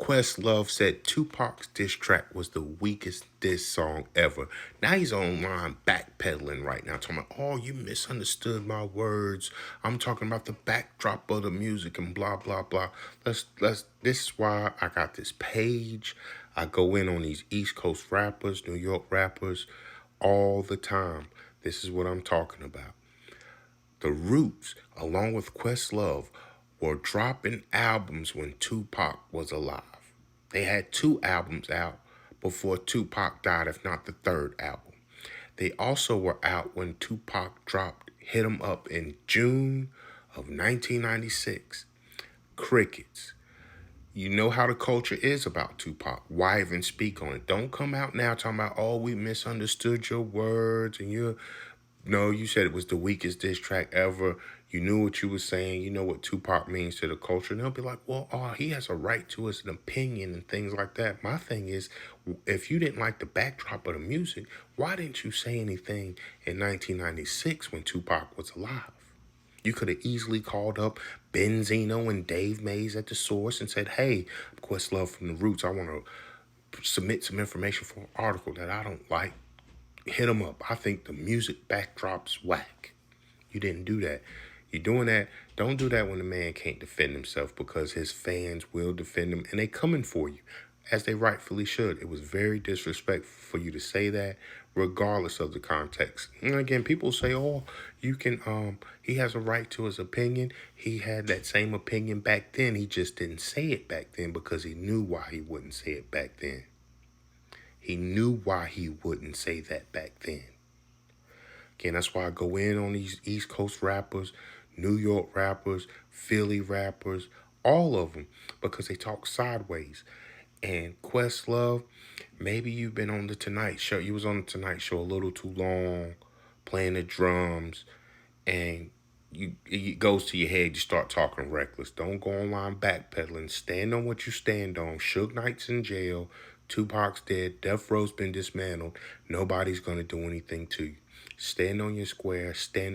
QuestLove said Tupac's diss track was the weakest diss song ever. Now he's online backpedaling right now, talking about, oh, you misunderstood my words. I'm talking about the backdrop of the music and blah blah blah. This is why I got this page. I go in on these East Coast rappers, New York rappers, all the time. This is what I'm talking about. The Roots, along with QuestLove, were dropping albums when Tupac was alive. They had 2 albums out before Tupac died, if not the 3rd album. They also were out when Tupac dropped Hit 'Em Up in June of 1996. Crickets. You know how the culture is about Tupac. Why even speak on it? Don't come out now talking about, oh, we misunderstood your words and you're... No, you said it was the weakest diss track ever. You knew what you were saying. You know what Tupac means to the culture. And they'll be like, well, oh, he has a right to his opinion and things like that. My thing is, if you didn't like the backdrop of the music, why didn't you say anything in 1996 when Tupac was alive? You could have easily called up Benzino and Dave Mays at the source and said, hey, QuestLove from the Roots, I want to submit some information for an article that I don't like. Hit 'em up. I think the music backdrop's whack. You didn't do that. You're doing that. Don't do that when the man can't defend himself, because his fans will defend him and they coming for you, as they rightfully should. It was very disrespectful for you to say that, regardless of the context. And again, people say, oh, you can, he has a right to his opinion. He had that same opinion back then. He just didn't say it back then because he knew why he wouldn't say it back then. He knew why he wouldn't say that back then. Again, that's why I go in on these East Coast rappers, New York rappers, Philly rappers, all of them, because they talk sideways. And QuestLove, maybe you've been on the Tonight Show. You was on the Tonight Show a little too long, playing the drums, and it goes to your head. You start talking reckless. Don't go online backpedaling. Stand on what you stand on. Suge Knight's in jail. Tupac's dead. Death Row's been dismantled. Nobody's going to do anything to you. Stand on your square. Stand on